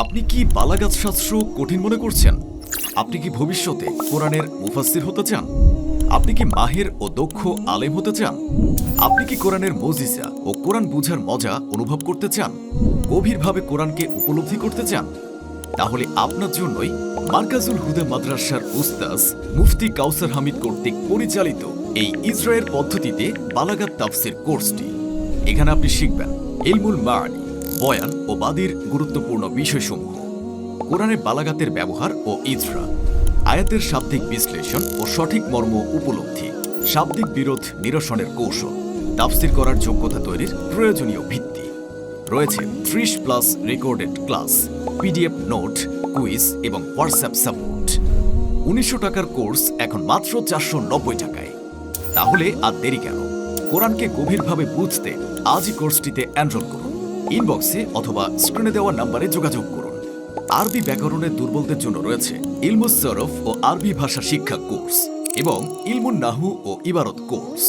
আপনি কি বালাগাত শাস্ত্র কঠিন মনে করছেন? আপনি কি ভবিষ্যতে কোরআনের মুফাসসির হতে চান? আপনি কি মাহের ও দক্ষ আলেম হতে চান? আপনি কি কোরআনের মজিজা ও কোরআন বুঝার মজা অনুভব করতে চান? গভীরভাবে কোরআনকে উপলব্ধি করতে চান? তাহলে আপনার জন্যই মার্কাজুল হুদা মাদ্রাসার উস্তাজ মুফতি কাউসার হামিদ কর্তৃক পরিচালিত এই ইসরায়েল পদ্ধতিতে বালাগাত তাফসির কোর্সটি। এখানে আপনি শিখবেন ইলমুল মাআনি, বয়ান ও বাদীর গুরুত্বপূর্ণ বিষয়সমূহ, কোরআনের বালাগাতের ব্যবহার ও ইজরা, আয়াতের শাব্দিক বিশ্লেষণ ও সঠিক মর্ম উপলব্ধি, শাব্দিক বিরোধ নিরসনের কৌশল, তাফসির করার যোগ্যতা তৈরির প্রয়োজনীয় ভিত্তি। রয়েছে 30+ recorded class, PDF note, quiz এবং হোয়াটসঅ্যাপ সাপোর্ট। ১৯০০ টাকার কোর্স এখন মাত্র ৪৯০ টাকায়। তাহলে আর দেরি কেন? কোরআনকে গভীরভাবে বুঝতে আজই কোর্সটিতে এনরোল করুন। ইনবক্সে অথবা স্ক্রিনে দেওয়া নাম্বারে যোগাযোগ করুন। আরবি ব্যাকরণের দুর্বলদের জন্য রয়েছে ইলমুস সরফ ও আরবি ভাষা শিক্ষা কোর্স এবং ইলমুন নাহু ও ইবারত কোর্স।